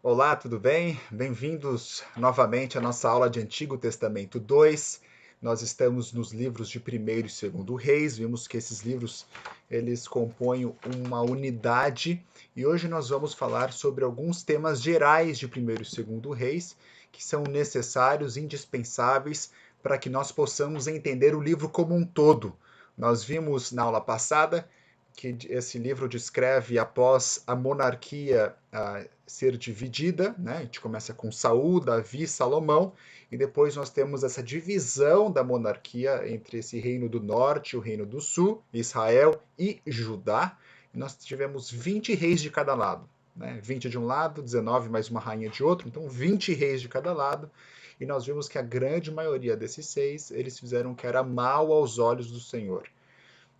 Olá, tudo bem? Bem-vindos novamente à nossa aula de Antigo Testamento 2. Nós estamos nos livros de 1º e 2º Reis. Vimos que esses livros eles compõem uma unidade e hoje nós vamos falar sobre alguns temas gerais de 1º e 2º Reis que são necessários, indispensáveis para que nós possamos entender o livro como um todo. Nós vimos na aula passada que esse livro descreve após a monarquia ser dividida, né? A gente começa com Saul, Davi, Salomão, e depois nós temos essa divisão da monarquia entre esse reino do norte e o reino do sul, Israel e Judá. E nós tivemos 20 reis de cada lado, né? 20 de um lado, 19 mais uma rainha de outro, então 20 reis de cada lado. E nós vimos que a grande maioria desses 6, eles fizeram o que era mal aos olhos do Senhor.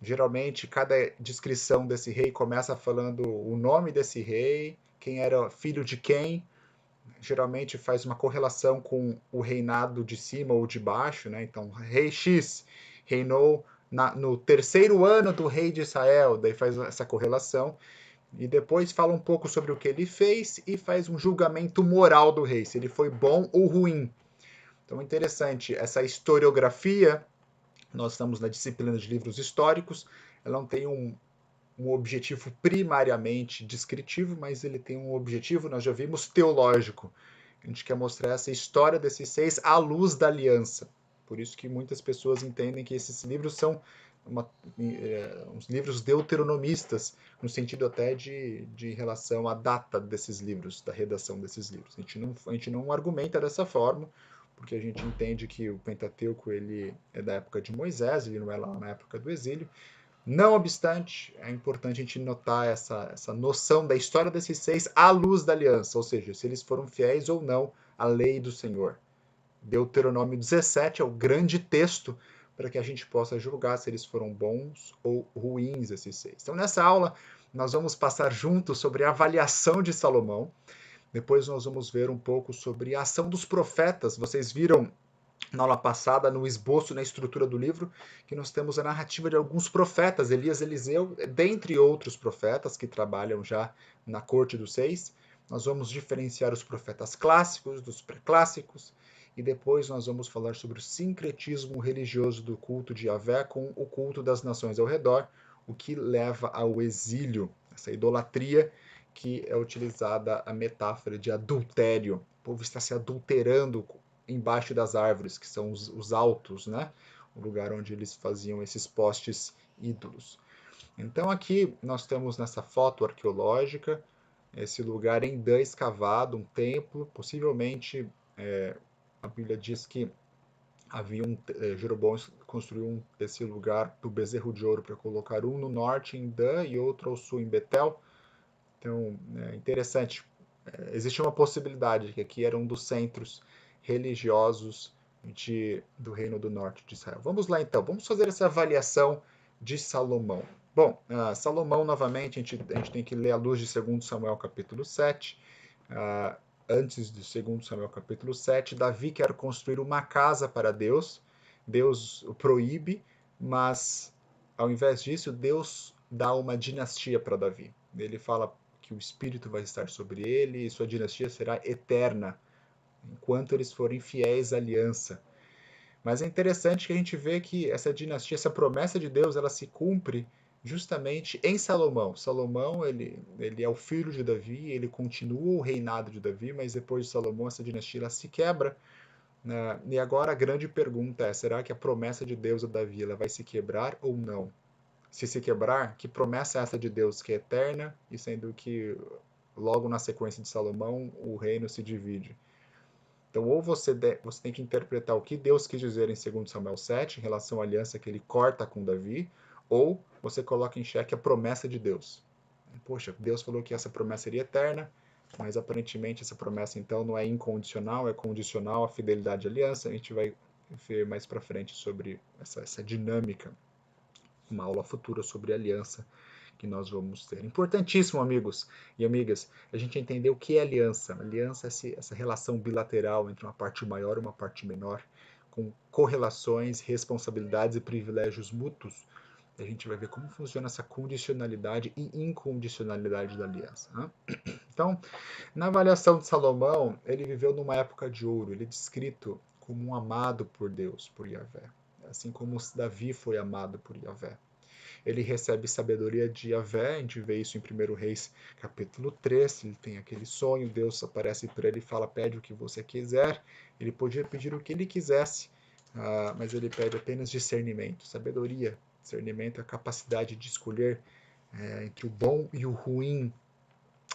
Geralmente, cada descrição desse rei começa falando o nome desse rei, quem era filho de quem. Geralmente faz uma correlação com o reinado de cima ou de baixo, né? Então, rei X reinou no 3º ano do rei de Israel, daí faz essa correlação. E depois fala um pouco sobre o que ele fez e faz um julgamento moral do rei, se ele foi bom ou ruim. Então, interessante, essa historiografia, nós estamos na disciplina de livros históricos, ela não tem um objetivo primariamente descritivo, mas ele tem um objetivo, nós já vimos, teológico. A gente quer mostrar essa história desses 6 à luz da aliança. Por isso que muitas pessoas entendem que esses livros são uns livros deuteronomistas, no sentido até de relação à data desses livros, da redação desses livros. A gente não argumenta dessa forma, porque a gente entende que o Pentateuco ele é da época de Moisés, ele não é lá na época do exílio. Não obstante, é importante a gente notar essa noção da história desses 6 à luz da aliança, ou seja, se eles foram fiéis ou não à lei do Senhor. Deuteronômio 17 é o grande texto para que a gente possa julgar se eles foram bons ou ruins, esses 6. Então, nessa aula, nós vamos passar juntos sobre a avaliação de Salomão. Depois nós vamos ver um pouco sobre a ação dos profetas. Vocês viram na aula passada, no esboço, na estrutura do livro, que nós temos a narrativa de alguns profetas, Elias, Eliseu, dentre outros profetas que trabalham já na corte dos 6. Nós vamos diferenciar os profetas clássicos dos pré-clássicos, e depois nós vamos falar sobre o sincretismo religioso do culto de Yahvé com o culto das nações ao redor, o que leva ao exílio, essa idolatria que é utilizada a metáfora de adultério. O povo está se adulterando embaixo das árvores, que são os altos, né? O lugar onde eles faziam esses postes ídolos. Então aqui nós temos nessa foto arqueológica esse lugar em Dan escavado, um templo, possivelmente a Bíblia diz que Jeroboão construiu esse lugar do bezerro de ouro para colocar um no norte em Dan e outro ao sul em Betel. Então é interessante. Existe uma possibilidade que aqui era um dos centros religiosos do Reino do Norte de Israel. Vamos lá então, vamos fazer essa avaliação de Salomão. Bom, Salomão, novamente, a gente tem que ler à luz de 2 Samuel capítulo 7. Antes de 2 Samuel capítulo 7, Davi quer construir uma casa para Deus. Deus o proíbe, mas ao invés disso, Deus dá uma dinastia para Davi. Ele fala que o Espírito vai estar sobre ele e sua dinastia será eterna, enquanto eles forem fiéis à aliança. Mas é interessante que a gente vê que essa dinastia, essa promessa de Deus, ela se cumpre justamente em Salomão. Salomão, ele é o filho de Davi, ele continua o reinado de Davi, mas depois de Salomão, essa dinastia ela se quebra. E agora a grande pergunta é, será que a promessa de Deus a Davi ela vai se quebrar ou não? Se quebrar, que promessa é essa de Deus que é eterna, e sendo que logo na sequência de Salomão o reino se divide? Então, ou você tem que interpretar o que Deus quis dizer em 2 Samuel 7, em relação à aliança que ele corta com Davi, ou você coloca em xeque a promessa de Deus. Poxa, Deus falou que essa promessa seria eterna, mas aparentemente essa promessa então não é incondicional, é condicional à fidelidade à aliança. A gente vai ver mais para frente sobre essa dinâmica, uma aula futura sobre aliança que nós vamos ter. Importantíssimo, amigos e amigas, a gente entender o que é aliança. Aliança é essa relação bilateral entre uma parte maior e uma parte menor, com correlações, responsabilidades e privilégios mútuos. A gente vai ver como funciona essa condicionalidade e incondicionalidade da aliança. Né? Então, na avaliação de Salomão, ele viveu numa época de ouro, ele é descrito como um amado por Deus, por Yahvé, assim como Davi foi amado por Yahvé. Ele recebe sabedoria de Yahvé, a gente vê isso em 1 Reis capítulo 3, ele tem aquele sonho, Deus aparece para ele e fala, pede o que você quiser, ele podia pedir o que ele quisesse, mas ele pede apenas discernimento, sabedoria. Discernimento é a capacidade de escolher entre o bom e o ruim.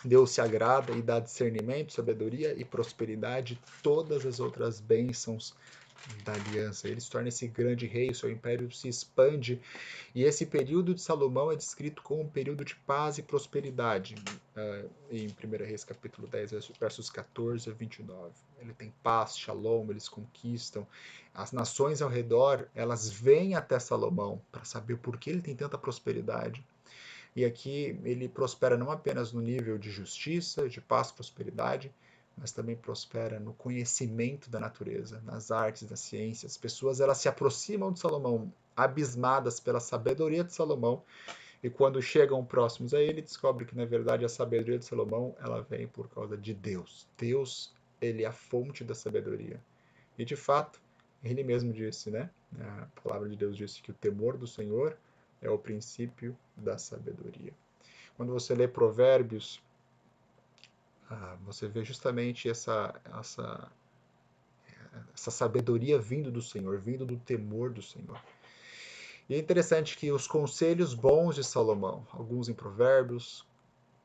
Deus se agrada e dá discernimento, sabedoria e prosperidade, todas as outras bênçãos da aliança. Ele se torna esse grande rei, o seu império se expande, e esse período de Salomão é descrito como um período de paz e prosperidade, em 1 Reis capítulo 10, versos 14 a 29. Ele tem paz, shalom, eles conquistam. As nações ao redor, elas vêm até Salomão para saber por que ele tem tanta prosperidade. E aqui ele prospera não apenas no nível de justiça, de paz, prosperidade, mas também prospera no conhecimento da natureza, nas artes, nas ciências. As pessoas elas se aproximam de Salomão, abismadas pela sabedoria de Salomão, e quando chegam próximos a ele, descobrem que na verdade a sabedoria de Salomão ela vem por causa de Deus. Deus, ele é a fonte da sabedoria. E de fato, ele mesmo disse, né? A palavra de Deus disse que o temor do Senhor é o princípio da sabedoria. Quando você lê Provérbios, você vê justamente essa sabedoria vindo do Senhor, vindo do temor do Senhor. E é interessante que os conselhos bons de Salomão, alguns em Provérbios,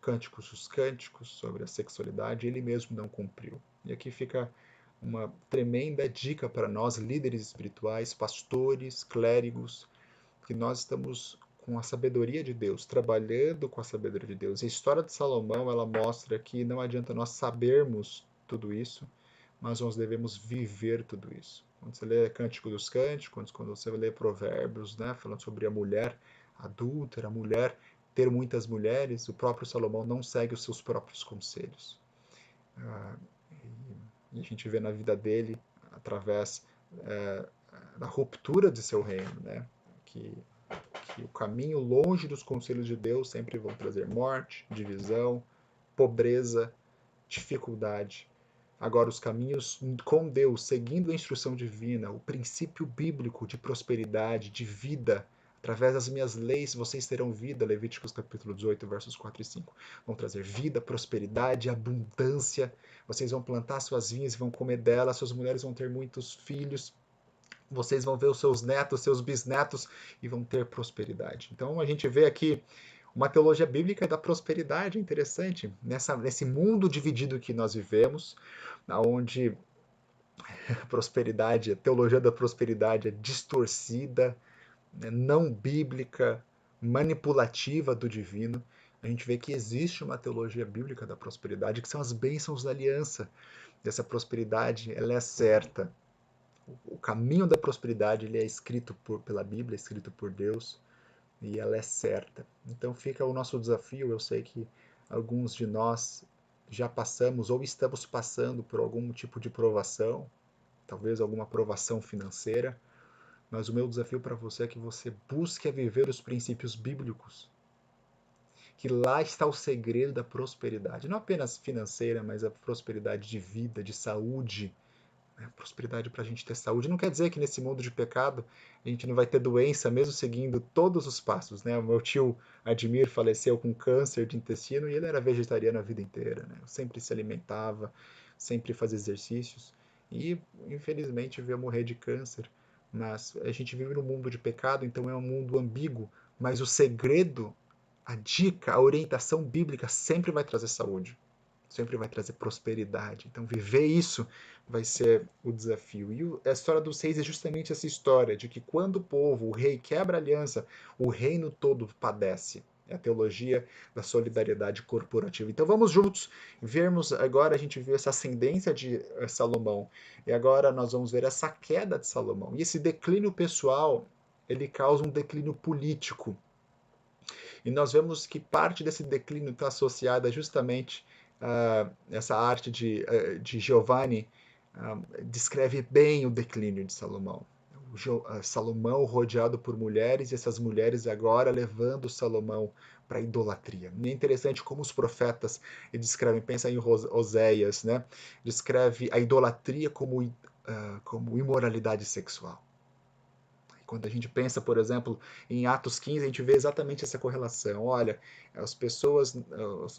Cânticos dos Cânticos, sobre a sexualidade, ele mesmo não cumpriu. E aqui fica uma tremenda dica para nós, líderes espirituais, pastores, clérigos, que nós estamos com a sabedoria de Deus, trabalhando com a sabedoria de Deus. E a história de Salomão, ela mostra que não adianta nós sabermos tudo isso, mas nós devemos viver tudo isso. Quando você lê Cântico dos Cânticos, quando você lê Provérbios, né, falando sobre a mulher adúltera, a mulher ter muitas mulheres, o próprio Salomão não segue os seus próprios conselhos. E a gente vê na vida dele, através da ruptura de seu reino, né, que o caminho longe dos conselhos de Deus sempre vão trazer morte, divisão, pobreza, dificuldade. Agora, os caminhos com Deus, seguindo a instrução divina, o princípio bíblico de prosperidade, de vida, através das minhas leis vocês terão vida, Levíticos capítulo 18, versos 4 e 5. Vão trazer vida, prosperidade, abundância. Vocês vão plantar suas vinhas e vão comer delas, suas mulheres vão ter muitos filhos. Vocês vão ver os seus netos, seus bisnetos e vão ter prosperidade. Então a gente vê aqui uma teologia bíblica da prosperidade interessante, nesse mundo dividido que nós vivemos, onde a prosperidade, a teologia da prosperidade é distorcida, não bíblica, manipulativa do divino. A gente vê que existe uma teologia bíblica da prosperidade, que são as bênçãos da aliança. Essa prosperidade, ela é certa. O caminho da prosperidade ele é escrito pela Bíblia, é escrito por Deus, e ela é certa. Então fica o nosso desafio. Eu sei que alguns de nós já passamos ou estamos passando por algum tipo de provação, talvez alguma provação financeira, mas o meu desafio para você é que você busque a viver os princípios bíblicos, que lá está o segredo da prosperidade, não apenas financeira, mas a prosperidade de vida, de saúde, prosperidade para a gente ter saúde. Não quer dizer que nesse mundo de pecado a gente não vai ter doença, mesmo seguindo todos os passos, né? O meu tio Admir faleceu com câncer de intestino e ele era vegetariano a vida inteira, né? Sempre se alimentava, sempre fazia exercícios e infelizmente veio morrer de câncer. Mas a gente vive num mundo de pecado, então é um mundo ambíguo, mas o segredo, a dica, a orientação bíblica sempre vai trazer saúde, sempre vai trazer prosperidade. Então, viver isso vai ser o desafio. E a história dos reis é justamente essa história de que quando o povo, o rei, quebra a aliança, o reino todo padece. É a teologia da solidariedade corporativa. Então, vamos juntos vermos agora, a gente viu essa ascendência de Salomão, e agora nós vamos ver essa queda de Salomão. E esse declínio pessoal, ele causa um declínio político. E nós vemos que parte desse declínio está associada justamente essa arte de Giovanni descreve bem o declínio de Salomão. Salomão rodeado por mulheres, e essas mulheres agora levando Salomão para a idolatria. E é interessante como os profetas descrevem, pensa em Oséias, né? Descreve a idolatria como imoralidade sexual. Quando a gente pensa, por exemplo, em Atos 15, a gente vê exatamente essa correlação. Olha, as pessoas,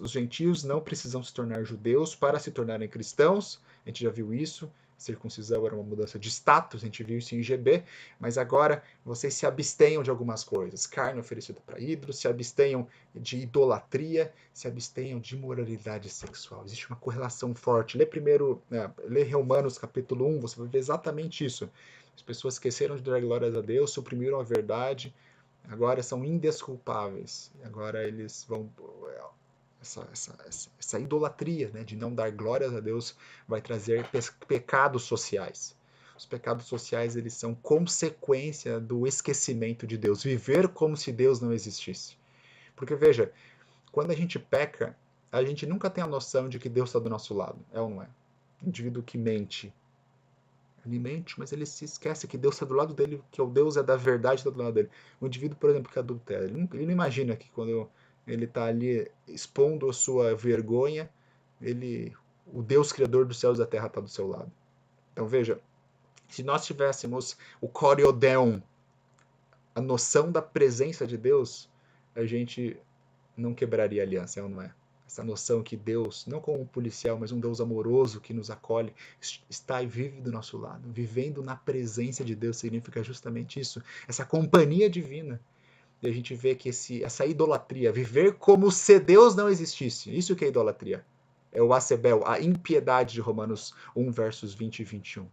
os gentios não precisam se tornar judeus para se tornarem cristãos. A gente já viu isso. Circuncisão era uma mudança de status, a gente viu isso em GB, mas agora vocês se abstenham de algumas coisas. Carne oferecida para ídolos, se abstenham de idolatria, se abstenham de imoralidade sexual. Existe uma correlação forte. Lê Romanos capítulo 1, você vai ver exatamente isso. As pessoas esqueceram de dar glórias a Deus, suprimiram a verdade, agora são indesculpáveis. Agora eles vão. Essa idolatria, né, de não dar glórias a Deus vai trazer pecados sociais. Os pecados sociais, eles são consequência do esquecimento de Deus. Viver como se Deus não existisse. Porque, veja, quando a gente peca, a gente nunca tem a noção de que Deus está do nosso lado. É ou não é? O indivíduo que mente, ele mente, mas ele se esquece que Deus está do lado dele, que o Deus é da verdade, está do lado dele. O indivíduo, por exemplo, que adultera, ele não imagina que quando ele está ali expondo a sua vergonha, o Deus Criador dos céus e da terra está do seu lado. Então veja, se nós tivéssemos o Coriodeon, a noção da presença de Deus, a gente não quebraria a aliança, é ou não é? Essa noção que Deus, não como um policial, mas um Deus amoroso que nos acolhe, está e vive do nosso lado. Vivendo na presença de Deus significa justamente isso, essa companhia divina. E a gente vê que essa idolatria, viver como se Deus não existisse, isso que é idolatria. É o acebel, a impiedade de Romanos 1, versos 20 e 21.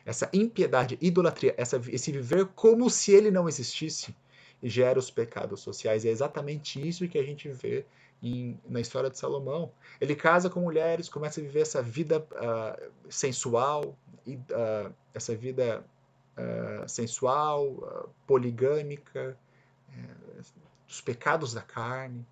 Essa impiedade, idolatria, esse viver como se ele não existisse, gera os pecados sociais. E é exatamente isso que a gente vê na história de Salomão. Ele casa com mulheres, começa a viver essa vida sensual, essa vida sensual, poligâmica, os pecados da carne,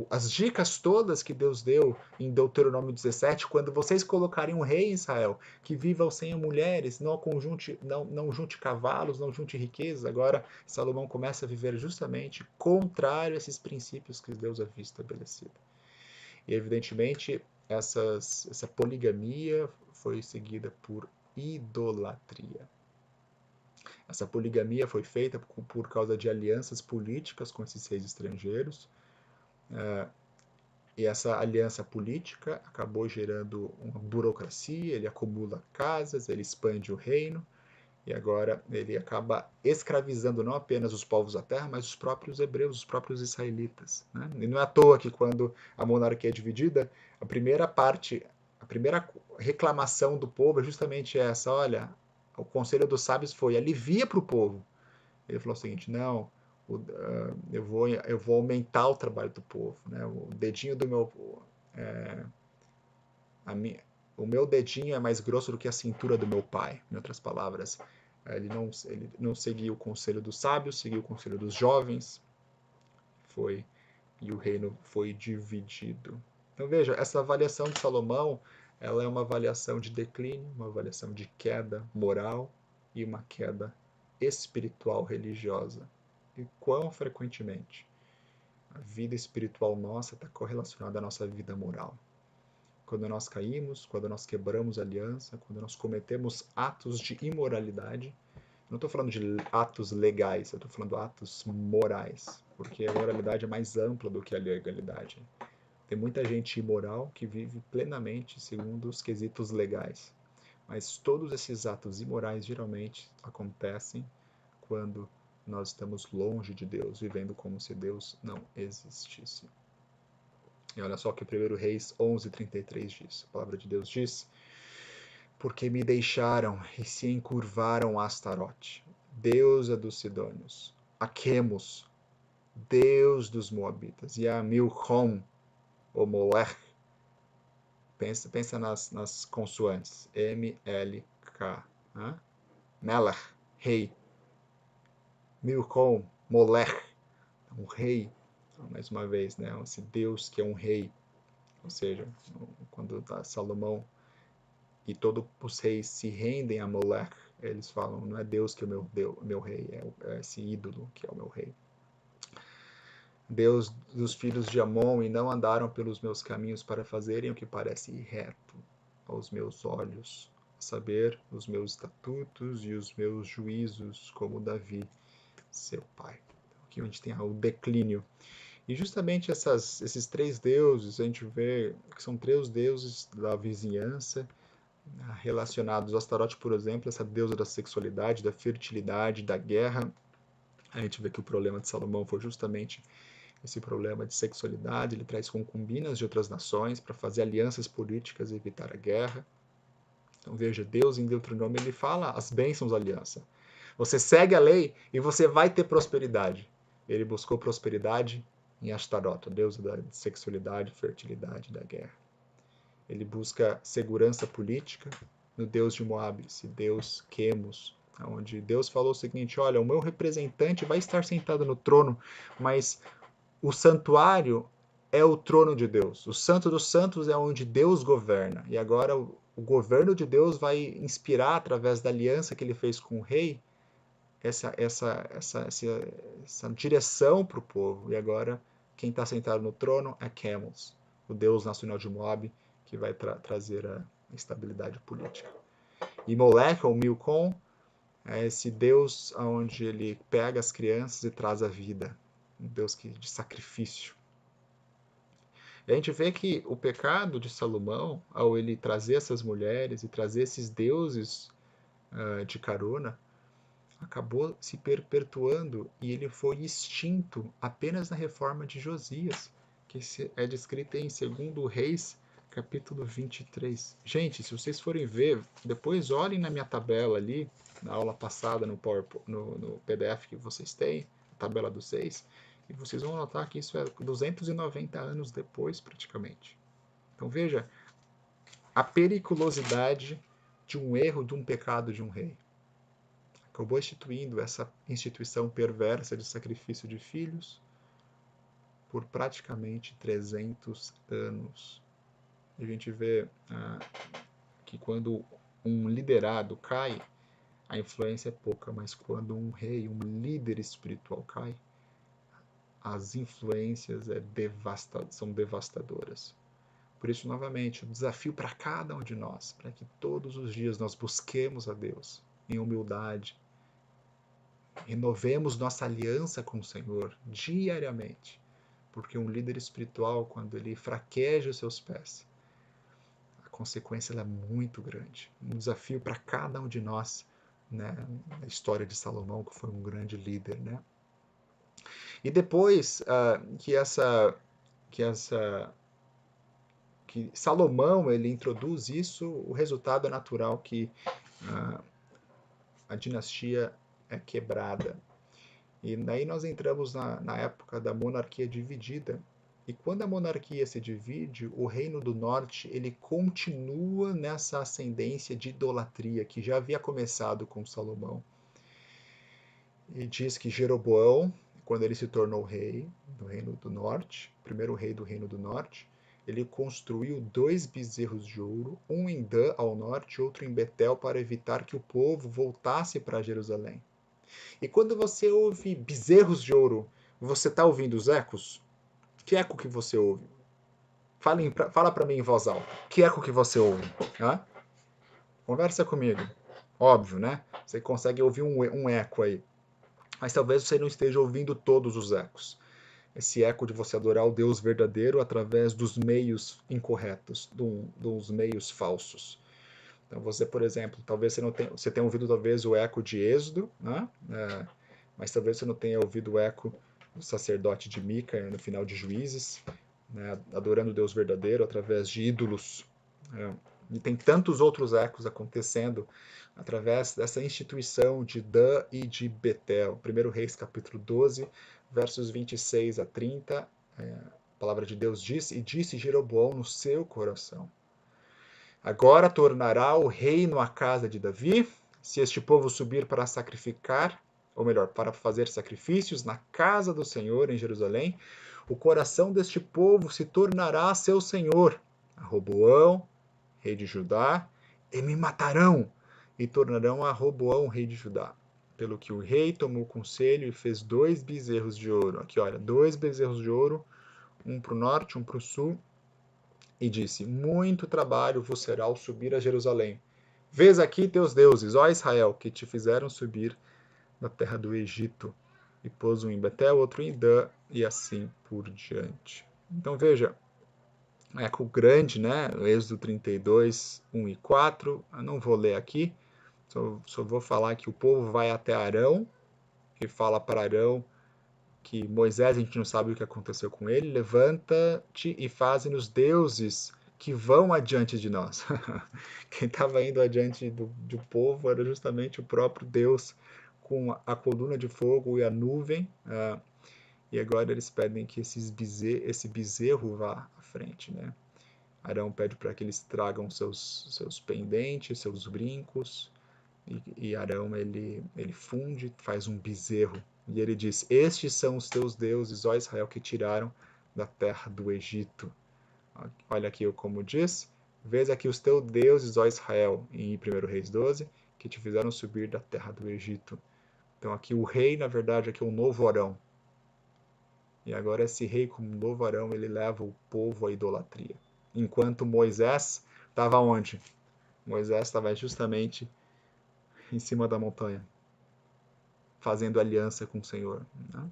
as dicas todas que Deus deu em Deuteronômio 17, quando vocês colocarem um rei em Israel, que viva sem mulheres, não junte cavalos, não junte riquezas. Agora Salomão começa a viver justamente contrário a esses princípios que Deus havia estabelecido. E evidentemente essa poligamia foi seguida por idolatria. Essa poligamia foi feita por causa de alianças políticas com esses reis estrangeiros. E essa aliança política acabou gerando uma burocracia, ele acumula casas, ele expande o reino, e agora ele acaba escravizando não apenas os povos da terra, mas os próprios hebreus, os próprios israelitas. Né? E não é à toa que quando a monarquia é dividida, a primeira reclamação do povo é justamente essa: olha, o conselho dos sábios foi alivia para o povo. Ele falou o seguinte: não, eu vou aumentar o trabalho do povo, né? O dedinho do meu o meu dedinho é mais grosso do que a cintura do meu pai. Em outras palavras, ele não seguiu o conselho dos sábios, seguiu o conselho dos jovens, e o reino foi dividido. Então veja, essa avaliação de Salomão, ela é uma avaliação de declínio, uma avaliação de queda moral e uma queda espiritual religiosa. E quão frequentemente a vida espiritual nossa está correlacionada à nossa vida moral. Quando nós caímos, quando nós quebramos a aliança, quando nós cometemos atos de imoralidade, não estou falando de atos legais, eu estou falando de atos morais, porque a moralidade é mais ampla do que a legalidade. Tem muita gente imoral que vive plenamente segundo os quesitos legais, mas todos esses atos imorais geralmente acontecem quando nós estamos longe de Deus, vivendo como se Deus não existisse. E olha só o que 1 Reis 11:33 diz. A palavra de Deus diz: porque me deixaram e se encurvaram a Astarote, deusa dos Sidônios, a Quemos, deus dos Moabitas, e a Milcom, ou Molech. Pensa nas consoantes. M-L-K. Né? Melech, rei. Milcom, Molech, um rei. Mais uma vez, né? Esse Deus que é um rei. Ou seja, quando Salomão e todos os reis se rendem a Molech, Eles falam, não é Deus que é o meu rei, é esse ídolo que é o meu rei. Deus dos filhos de Amon, e não andaram pelos meus caminhos para fazerem o que parece reto aos meus olhos, a saber, os meus estatutos e os meus juízos, como Davi, seu pai. Então, aqui a gente tem o declínio. E justamente esses três deuses, a gente vê que são três deuses da vizinhança, relacionados. Astarote, por exemplo, essa deusa da sexualidade, da fertilidade, da guerra. A gente vê que o problema de Salomão foi justamente esse problema de sexualidade. Ele traz concubinas de outras nações para fazer alianças políticas e evitar a guerra. Então veja, Deus em Deuteronômio ele fala as bênçãos da aliança. Você segue a lei e você vai ter prosperidade. Ele buscou prosperidade em Astaroth, a deusa da sexualidade, fertilidade, da guerra. Ele busca segurança política no deus de Moab, esse deus Quemos, onde Deus falou o seguinte: olha, o meu representante vai estar sentado no trono, mas o santuário é o trono de Deus. O Santo dos Santos é onde Deus governa. E agora o governo de Deus vai inspirar, através da aliança que ele fez com o rei, essa direção para o povo. E agora quem está sentado no trono é Chemos, o deus nacional de Moab, que vai trazer a estabilidade política. E Molech, ou Milcom, é esse deus onde ele pega as crianças e traz a vida. Um deus de sacrifício. E a gente vê que o pecado de Salomão, ao ele trazer essas mulheres e trazer esses deuses de carona, acabou se perpetuando e ele foi extinto apenas na reforma de Josias, que é descrita em 2 Reis, capítulo 23. Gente, se vocês forem ver, depois olhem na minha tabela ali, na aula passada, no PDF que vocês têm, a tabela dos 6, e vocês vão notar que isso é 290 anos depois, praticamente. Então veja a periculosidade de um erro, de um pecado de um rei. Acabou instituindo essa instituição perversa de sacrifício de filhos por praticamente 300 anos. A gente vê que quando um liderado cai, a influência é pouca, mas quando um rei, um líder espiritual cai, as influências são devastadoras. Por isso, novamente, o desafio para cada um de nós, para que todos os dias nós busquemos a Deus em humildade, renovemos nossa aliança com o Senhor diariamente, porque um líder espiritual, quando ele fraqueja os seus pés, a consequência é muito grande. Um desafio para cada um de nós, né? A história de Salomão, que foi um grande líder, né? E depois que Salomão ele introduz isso, o resultado é natural que a dinastia é quebrada. E daí nós entramos na época da monarquia dividida. E quando a monarquia se divide, o reino do norte ele continua nessa ascendência de idolatria que já havia começado com Salomão. E diz que Jeroboão, quando ele se tornou rei do reino do norte, primeiro rei do reino do norte, ele construiu 2 bezerros de ouro, um em Dan ao norte e outro em Betel, para evitar que o povo voltasse para Jerusalém. E quando você ouve bezerros de ouro, você está ouvindo os ecos? Que eco que você ouve? Fala para mim em voz alta. Que eco que você ouve? Hã? Conversa comigo. Óbvio, né? Você consegue ouvir um eco aí. Mas talvez você não esteja ouvindo todos os ecos. Esse eco de você adorar o Deus verdadeiro através dos meios incorretos, dos meios falsos. Então você, por exemplo, talvez você tenha ouvido talvez o eco de Êxodo, né? Mas talvez você não tenha ouvido o eco do sacerdote de Mica no final de Juízes, né? Adorando o Deus verdadeiro através de ídolos. E tem tantos outros ecos acontecendo através dessa instituição de Dan e de Betel. 1 Reis capítulo 12, versos 26 a 30, a palavra de Deus diz: e disse Jeroboão no seu coração: agora tornará o reino à casa de Davi, se este povo subir para sacrificar, ou melhor, para fazer sacrifícios na casa do Senhor em Jerusalém, o coração deste povo se tornará seu senhor, a Roboão, rei de Judá, e me matarão, e tornarão a Roboão, rei de Judá. Pelo que o rei tomou conselho e fez 2 bezerros de ouro. Aqui, olha, 2 bezerros de ouro, um para o norte, um para o sul. E disse: muito trabalho vos será ao subir a Jerusalém. Vês aqui teus deuses, ó Israel, que te fizeram subir da terra do Egito. E pôs um em Betel, outro em Dan, e assim por diante. Então veja, um eco grande, né? Êxodo 32, 1 e 4. Eu não vou ler aqui, só vou falar que o povo vai até Arão, que fala para Arão que Moisés, a gente não sabe o que aconteceu com ele, levanta-te e faze-nos deuses que vão adiante de nós. Quem estava indo adiante do povo era justamente o próprio Deus, com a coluna de fogo e a nuvem, e agora eles pedem que esse bezerro vá à frente, né? Arão pede para que eles tragam seus pendentes, seus brincos, e Arão ele funde, faz um bezerro, e ele diz: estes são os teus deuses, ó Israel, que tiraram da terra do Egito. Olha aqui como diz: vês aqui os teus deuses, ó Israel, em 1 Reis 12, que te fizeram subir da terra do Egito. Então aqui o rei, na verdade, aqui é um novo Arão. E agora esse rei, como novo Arão, ele leva o povo à idolatria. Enquanto Moisés estava onde? Moisés estava justamente em cima da montanha, fazendo aliança com o Senhor. Né?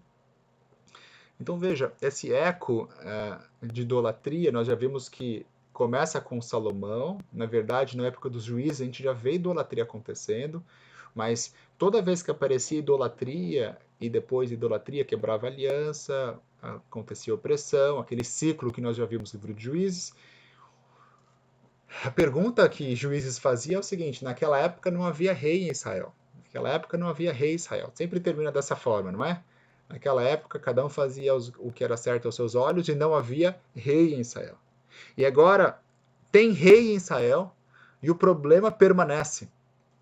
Então veja, esse eco de idolatria, nós já vimos que começa com Salomão. Na verdade, na época dos juízes, a gente já vê idolatria acontecendo, mas toda vez que aparecia idolatria, e depois idolatria quebrava aliança, acontecia opressão, aquele ciclo que nós já vimos no livro de Juízes. A pergunta que Juízes fazia é o seguinte: naquela época não havia rei em Israel. Naquela época não havia rei em Israel. Sempre termina dessa forma, não é? Naquela época, cada um fazia o que era certo aos seus olhos e não havia rei em Israel. E agora, tem rei em Israel e o problema permanece.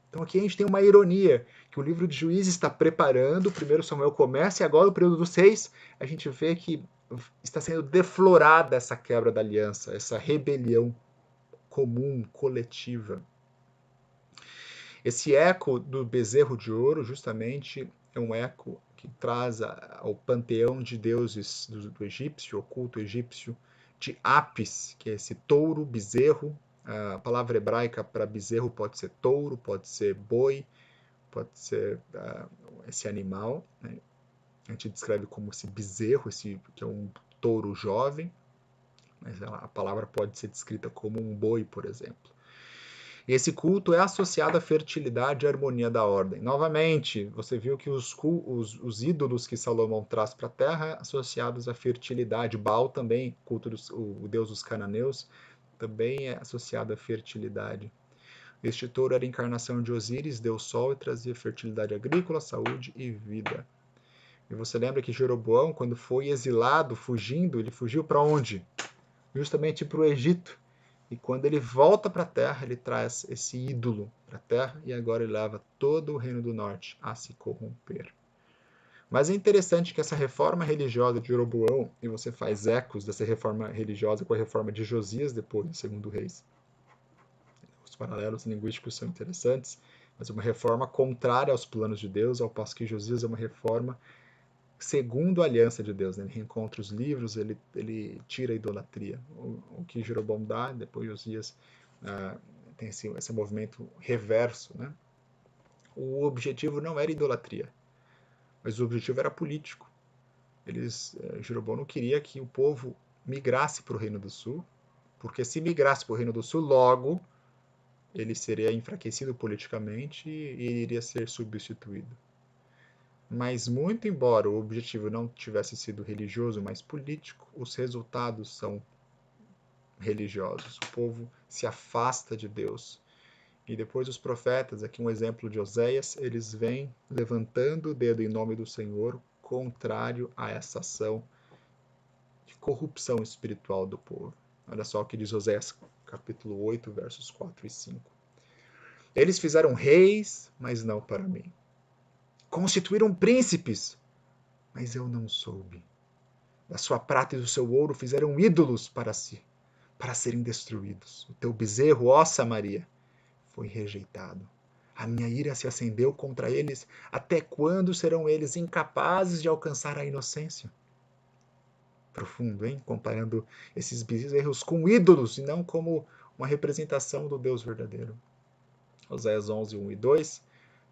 Então aqui a gente tem uma ironia, que o livro de Juízes está preparando, o 1 Samuel começa e agora o período dos reis, a gente vê que está sendo deflorada essa quebra da aliança, essa rebelião comum, coletiva. Esse eco do bezerro de ouro, justamente, é um eco que traz ao panteão de deuses do egípcio, o culto egípcio, de Apis, que é esse touro, bezerro. A palavra hebraica para bezerro pode ser touro, pode ser boi, pode ser esse animal. Né? A gente descreve como esse bezerro, que é um touro jovem, mas a palavra pode ser descrita como um boi, por exemplo. E esse culto é associado à fertilidade e à harmonia da ordem. Novamente, você viu que os ídolos que Salomão traz para a terra associados à fertilidade. Baal também, o deus dos cananeus, também é associado à fertilidade. Este touro era a encarnação de Osíris, deus sol, e trazia fertilidade agrícola, saúde e vida. E você lembra que Jeroboão, quando foi exilado, fugindo, ele fugiu para onde? Justamente para o Egito. E quando ele volta para a terra, ele traz esse ídolo para a terra e agora ele leva todo o reino do norte a se corromper. Mas é interessante que essa reforma religiosa de Jeroboão, e você faz ecos dessa reforma religiosa com a reforma de Josias depois, no Segundo Reis. Os paralelos linguísticos são interessantes, mas uma reforma contrária aos planos de Deus, ao passo que Josias é uma reforma segundo a aliança de Deus. Né? Ele reencontra os livros, ele tira a idolatria. O que Jeroboão dá, depois Josias tem esse movimento reverso. Né? O objetivo não era idolatria, mas o objetivo era político. Jeroboão não queria que o povo migrasse para o Reino do Sul, porque se migrasse para o Reino do Sul, logo ele seria enfraquecido politicamente e iria ser substituído. Mas, muito embora o objetivo não tivesse sido religioso, mas político, os resultados são religiosos. O povo se afasta de Deus. E depois os profetas, aqui um exemplo de Oséias, eles vêm levantando o dedo em nome do Senhor, contrário a essa ação de corrupção espiritual do povo. Olha só o que diz Oséias, capítulo 8, versos 4 e 5. Eles fizeram reis, mas não para mim. Constituíram príncipes, mas eu não soube. Da sua prata e do seu ouro fizeram ídolos para si, para serem destruídos. O teu bezerro, ó Samaria, foi rejeitado. A minha ira se acendeu contra eles. Até quando serão eles incapazes de alcançar a inocência? Profundo, hein? Comparando esses bezerros com ídolos e não como uma representação do Deus verdadeiro. Oséias 11, 1 e 2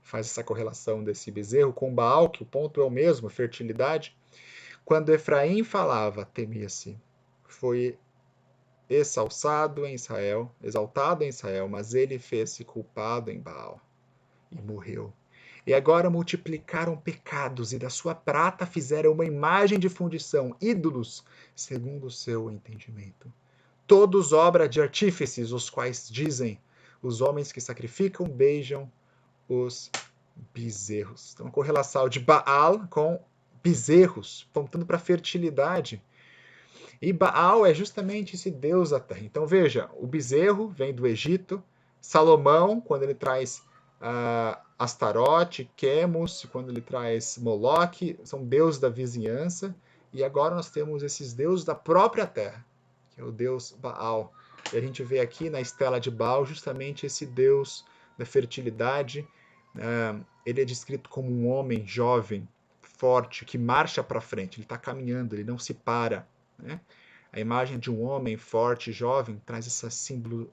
faz essa correlação desse bezerro com Baal, que o ponto é o mesmo, fertilidade. Quando Efraim falava, temia-se. Foi exaltado em Israel, mas ele fez-se culpado em Baal e morreu. E agora multiplicaram pecados, e da sua prata fizeram uma imagem de fundição, ídolos, segundo o seu entendimento. Todos obra de artífices, os quais dizem, os homens que sacrificam beijam os bezerros. Então, a correlação de Baal com bezerros, apontando para a fertilidade. E Baal é justamente esse deus da terra. Então, veja, o bezerro vem do Egito, Salomão, quando ele traz Astarote, Quemos, quando ele traz Moloque, são deuses da vizinhança, e agora nós temos esses deuses da própria terra, que é o deus Baal. E a gente vê aqui na estela de Baal justamente esse deus da fertilidade. Ele é descrito como um homem jovem, forte, que marcha para frente, ele está caminhando, ele não se para. Né? A imagem de um homem forte, jovem, traz esse símbolo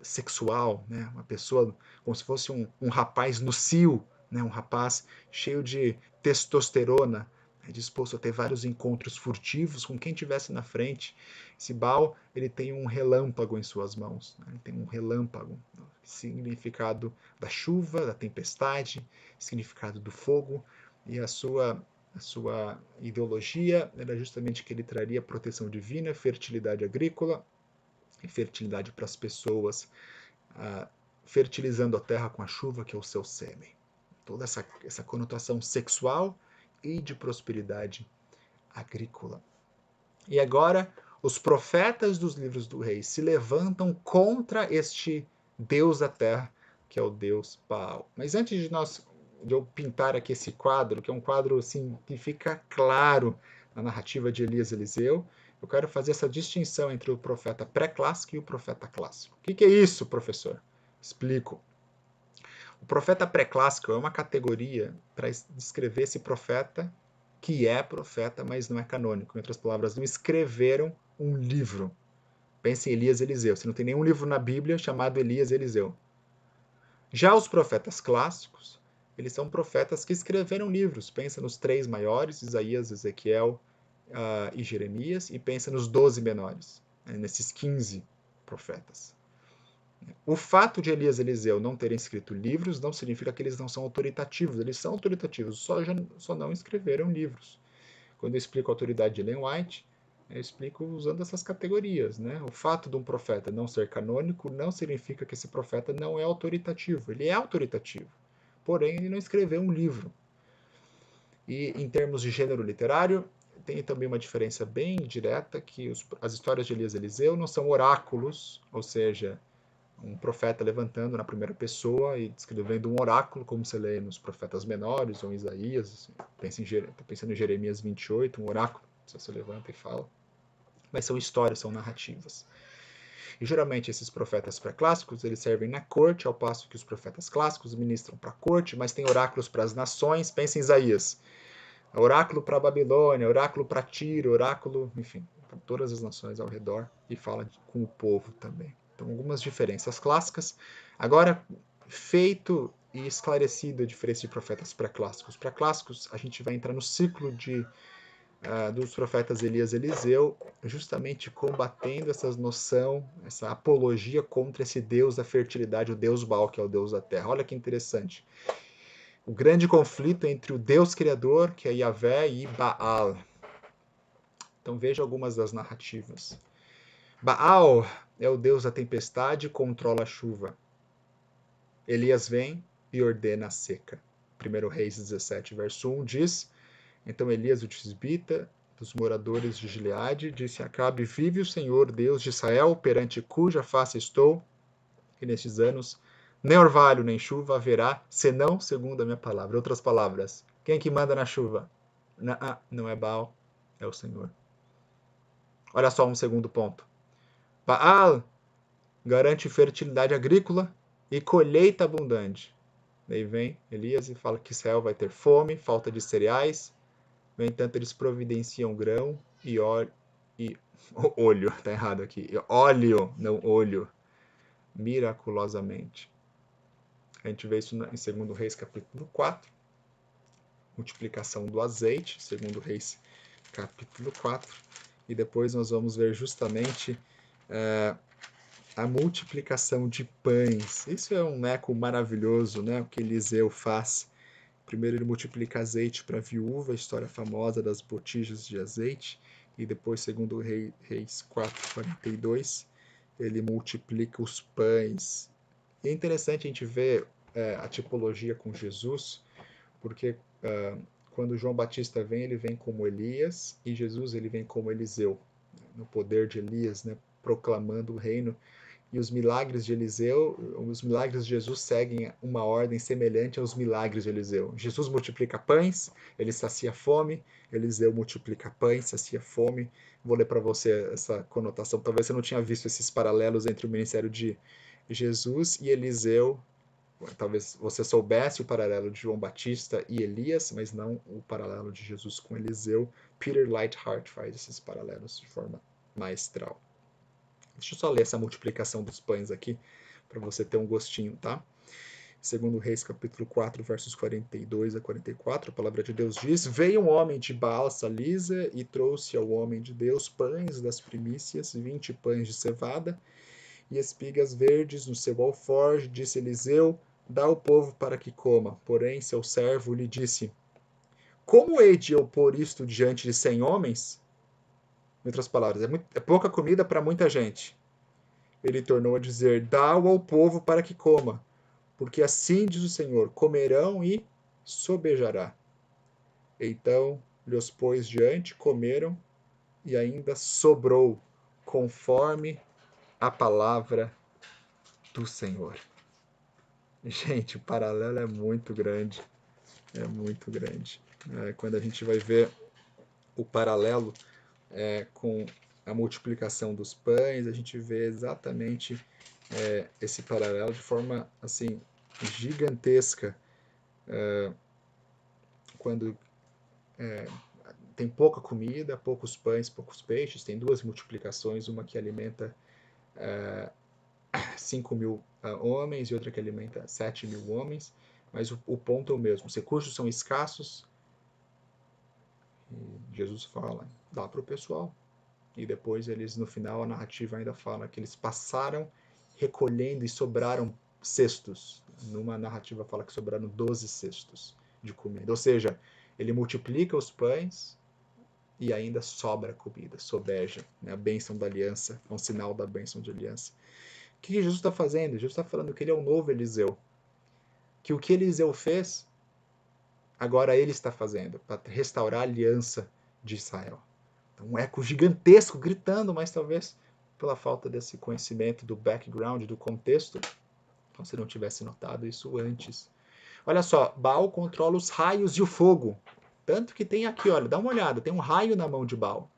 sexual, né? Uma pessoa como se fosse um rapaz nucio, né? Um rapaz cheio de testosterona, disposto a ter vários encontros furtivos com quem tivesse na frente. Esse Baal, ele tem um relâmpago em suas mãos, né? Ele tem um relâmpago, significado da chuva, da tempestade, significado do fogo, e a sua ideologia era justamente que ele traria proteção divina, fertilidade agrícola, e fertilidade para as pessoas, fertilizando a terra com a chuva, que é o seu sêmen. Toda essa conotação sexual e de prosperidade agrícola. E agora, os profetas dos livros do rei se levantam contra este Deus da terra, que é o Deus Baal. Mas antes de eu pintar aqui esse quadro, que é um quadro assim, que fica claro na narrativa de Elias e Eliseu, eu quero fazer essa distinção entre o profeta pré-clássico e o profeta clássico. O que é isso, professor? Explico. O profeta pré-clássico é uma categoria para descrever esse profeta que é profeta, mas não é canônico. Em outras palavras, não escreveram um livro. Pense em Elias e Eliseu. Você não tem nenhum livro na Bíblia chamado Elias e Eliseu. Já os profetas clássicos, eles são profetas que escreveram livros. Pensa nos 3 maiores, Isaías, Ezequiel e Jeremias, e pensa nos 12 menores, nesses 15 profetas. O fato de Elias e Eliseu não terem escrito livros não significa que eles não são autoritativos. Eles são autoritativos, só não escreveram livros. Quando eu explico a autoridade de Ellen White, eu explico usando essas categorias. Né? O fato de um profeta não ser canônico não significa que esse profeta não é autoritativo. Ele é autoritativo, porém ele não escreveu um livro. E em termos de gênero literário, tem também uma diferença bem direta, que as histórias de Elias e Eliseu não são oráculos, ou seja, um profeta levantando na primeira pessoa e descrevendo um oráculo, como você lê nos profetas menores, ou em Isaías, pensando em Jeremias 28, um oráculo, você levanta e fala. Mas são histórias, são narrativas. E geralmente esses profetas pré-clássicos, eles servem na corte, ao passo que os profetas clássicos ministram para a corte, mas tem oráculos para as nações. Pensa em Isaías. Oráculo para a Babilônia, oráculo para Tiro, oráculo, enfim, para todas as nações ao redor, e fala com o povo também. Então, algumas diferenças clássicas. Agora, feito e esclarecido a diferença de profetas pré-clássicos. Pré-clássicos, a gente vai entrar no ciclo dos profetas Elias e Eliseu, justamente combatendo essa noção, essa apologia contra esse Deus da fertilidade, o Deus Baal, que é o Deus da terra. Olha que interessante. O grande conflito entre o Deus Criador, que é Yahvé, e Baal. Então veja algumas das narrativas. Baal é o Deus da tempestade e controla a chuva. Elias vem e ordena a seca. 1 Reis 17, verso 1 diz: Então Elias, o tisbita, dos moradores de Gileade, disse a Acabe: Vive o Senhor, Deus de Israel, perante cuja face estou, que nestes anos nem orvalho nem chuva haverá, senão segundo a minha palavra. Outras palavras, quem é que manda na chuva? Não é Baal, é o Senhor. Olha só um segundo ponto. Baal garante fertilidade agrícola e colheita abundante. Daí vem Elias e fala que Israel vai ter fome, falta de cereais. No entanto, eles providenciam grão e óleo. E olho, tá errado aqui. Óleo, não olho. Miraculosamente. A gente vê isso em 2 Reis capítulo 4. Multiplicação do azeite, 2 Reis capítulo 4. E depois nós vamos ver justamente a multiplicação de pães. Isso é um eco maravilhoso, né? O que Eliseu faz. Primeiro ele multiplica azeite para a viúva, a história famosa das botijas de azeite. E depois, segundo Reis 4:42, ele multiplica os pães. E é interessante a gente ver a tipologia com Jesus, porque quando João Batista vem, ele vem como Elias, e Jesus ele vem como Eliseu, no poder de Elias, né, proclamando o reino. E os milagres de Eliseu, os milagres de Jesus seguem uma ordem semelhante aos milagres de Eliseu. Jesus multiplica pães, ele sacia fome, Eliseu multiplica pães, sacia fome. Vou ler para você essa conotação. Talvez você não tinha visto esses paralelos entre o ministério de Jesus e Eliseu. Talvez você soubesse o paralelo de João Batista e Elias, mas não o paralelo de Jesus com Eliseu. Peter Leithart faz esses paralelos de forma maestral. Deixa eu só ler essa multiplicação dos pães aqui, para você ter um gostinho, tá? Segundo Reis, capítulo 4, versos 42 a 44, a palavra de Deus diz: Veio um homem de Baal Salisa e trouxe ao homem de Deus pães das primícias, 20 pães de cevada e espigas verdes no seu alforje. Disse Eliseu: Dá ao povo para que coma. Porém, seu servo lhe disse: Como hei de eu pôr isto diante de 100 homens? Em outras palavras, é pouca comida para muita gente. Ele tornou a dizer: Dá-o ao povo para que coma, porque assim diz o Senhor: comerão e sobejará. Então lhes pôs diante, comeram, e ainda sobrou, conforme a palavra do Senhor. Gente, o paralelo é muito grande. É muito grande. Quando a gente vai ver o paralelo com a multiplicação dos pães, a gente vê exatamente esse paralelo de forma assim gigantesca, quando tem pouca comida, poucos pães, poucos peixes, tem duas multiplicações, uma que alimenta 5.000 homens e outra que alimenta 7.000 homens, mas o ponto é o mesmo, os recursos são escassos, e Jesus fala, dá para o pessoal. E depois eles, no final, a narrativa ainda fala que eles passaram recolhendo e sobraram cestos. Numa narrativa fala que sobraram 12 cestos de comida. Ou seja, ele multiplica os pães e ainda sobra comida, sobeja. Né? A bênção da aliança, é um sinal da bênção de aliança. O que Jesus está fazendo? Jesus está falando que ele é o novo Eliseu. Que o que Eliseu fez, agora ele está fazendo, para restaurar a aliança de Israel. Um eco gigantesco gritando, mas talvez pela falta desse conhecimento do background, do contexto, você não tivesse notado isso antes. Olha só, Baal controla os raios e o fogo. Tanto que tem aqui, olha, dá uma olhada, tem um raio na mão de Baal.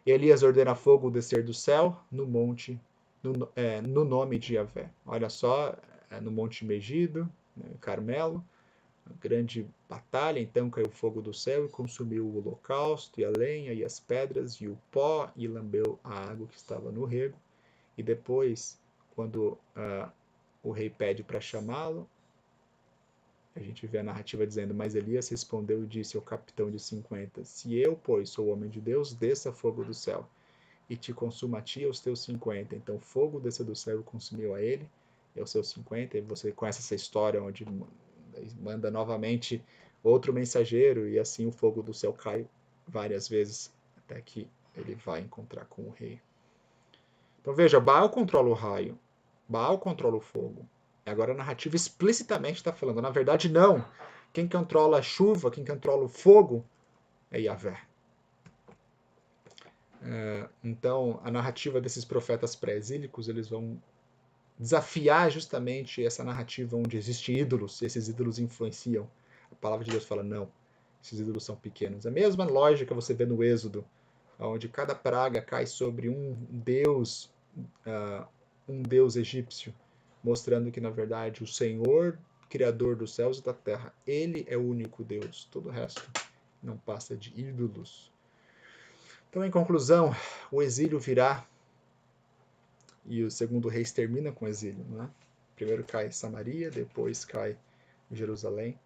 E Elias ordena fogo descer do céu no monte, no nome de Yahvé. Olha só, no monte Megido, Carmelo, grande batalha, então caiu fogo do céu e consumiu o holocausto, e a lenha, e as pedras, e o pó, e lambeu a água que estava no rego. E depois, quando o rei pede para chamá-lo, a gente vê a narrativa dizendo, mas Elias respondeu e disse ao capitão de 50, se eu, pois, sou homem de Deus, desça fogo do céu, e te consuma a ti e aos teus 50. Então fogo desceu do céu e consumiu a ele e aos seus 50. E você conhece essa história onde manda novamente outro mensageiro e assim o fogo do céu cai várias vezes até que ele vai encontrar com o rei. Então veja, Baal controla o raio, Baal controla o fogo. E agora a narrativa explicitamente está falando, na verdade não. Quem controla a chuva, quem controla o fogo é Yahvé. Então a narrativa desses profetas pré-exílicos, eles vão desafiar justamente essa narrativa onde existem ídolos, e esses ídolos influenciam. A palavra de Deus fala, não, esses ídolos são pequenos. A mesma lógica você vê no Êxodo, onde cada praga cai sobre um deus egípcio, mostrando que, na verdade, o Senhor Criador dos céus e da terra. Ele é o único Deus. Todo o resto não passa de ídolos. Então, em conclusão, o exílio virá, e o segundo Reis termina com o exílio, não é? Primeiro cai Samaria, depois cai Jerusalém,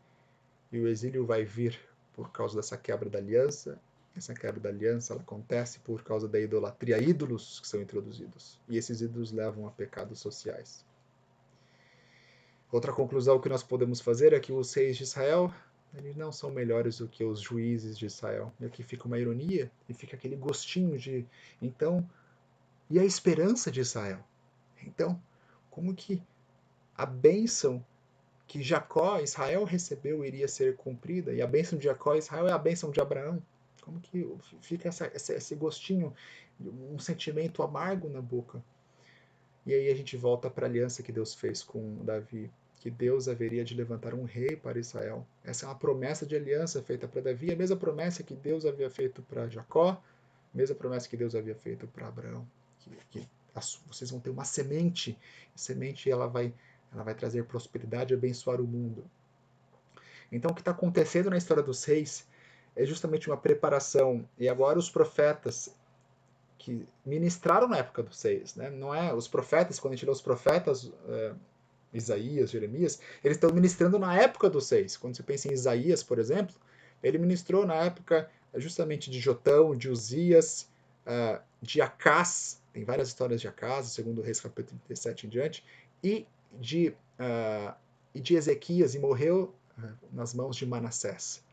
e o exílio vai vir por causa dessa quebra da aliança. Essa quebra da aliança ela acontece por causa da idolatria, ídolos que são introduzidos, e esses ídolos levam a pecados sociais. Outra conclusão que nós podemos fazer é que os reis de Israel, eles não são melhores do que os juízes de Israel. E aqui fica uma ironia, e fica aquele gostinho de, então, e a esperança de Israel? Então, como que a bênção que Jacó, Israel recebeu iria ser cumprida? E a bênção de Jacó, Israel, é a bênção de Abraão. Como que fica esse gostinho, um sentimento amargo na boca? E aí a gente volta para a aliança que Deus fez com Davi, que Deus haveria de levantar um rei para Israel. Essa é uma promessa de aliança feita para Davi, a mesma promessa que Deus havia feito para Jacó, a mesma promessa que Deus havia feito para Abraão. Que vocês vão ter uma semente, a semente ela vai trazer prosperidade e abençoar o mundo. Então o que está acontecendo na história dos reis é justamente uma preparação, e agora os profetas que ministraram na época dos reis, né? Não é os profetas, quando a gente lê os profetas, Isaías, Jeremias, eles estão ministrando na época dos reis. Quando você pensa em Isaías, por exemplo, ele ministrou na época justamente de Jotão, de Uzias, de Acás, tem várias histórias de Acás, segundo Reis capítulo 37 em diante, e de Ezequias, e morreu nas mãos de Manassés.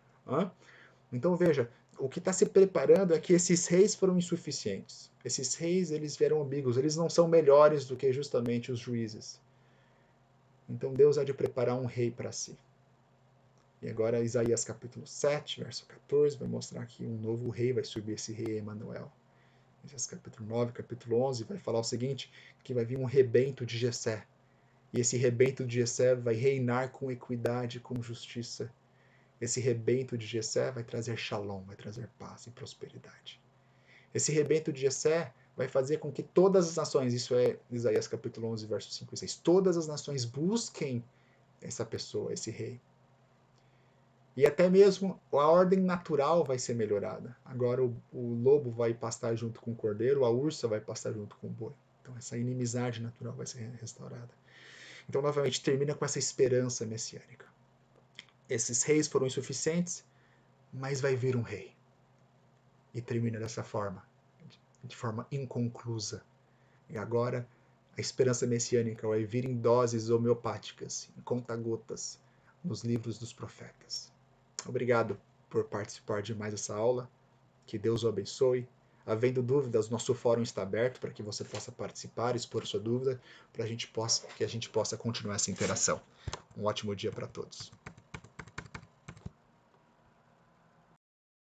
Então veja, o que está se preparando é que esses reis foram insuficientes. Esses reis, eles vieram ambíguos, eles não são melhores do que justamente os juízes. Então Deus há de preparar um rei para si. E agora Isaías capítulo 7, verso 14, vai mostrar que um novo rei vai subir, esse rei Emanuel. Isaías capítulo 9, capítulo 11, vai falar o seguinte, que vai vir um rebento de Jessé. E esse rebento de Jessé vai reinar com equidade, com justiça. Esse rebento de Jessé vai trazer shalom, vai trazer paz e prosperidade. Esse rebento de Jessé vai fazer com que todas as nações, isso é Isaías capítulo 11, versos 5 e 6, todas as nações busquem essa pessoa, esse rei. E até mesmo a ordem natural vai ser melhorada. Agora o lobo vai pastar junto com o cordeiro, a ursa vai pastar junto com o boi. Então essa inimizade natural vai ser restaurada. Então novamente termina com essa esperança messiânica. Esses reis foram insuficientes, mas vai vir um rei. E termina dessa forma, de forma inconclusa. E agora a esperança messiânica vai vir em doses homeopáticas, em conta-gotas, nos livros dos profetas. Obrigado por participar de mais essa aula. Que Deus o abençoe. Havendo dúvidas, nosso fórum está aberto para que você possa participar, expor sua dúvida, para que a gente possa continuar essa interação. Um ótimo dia para todos.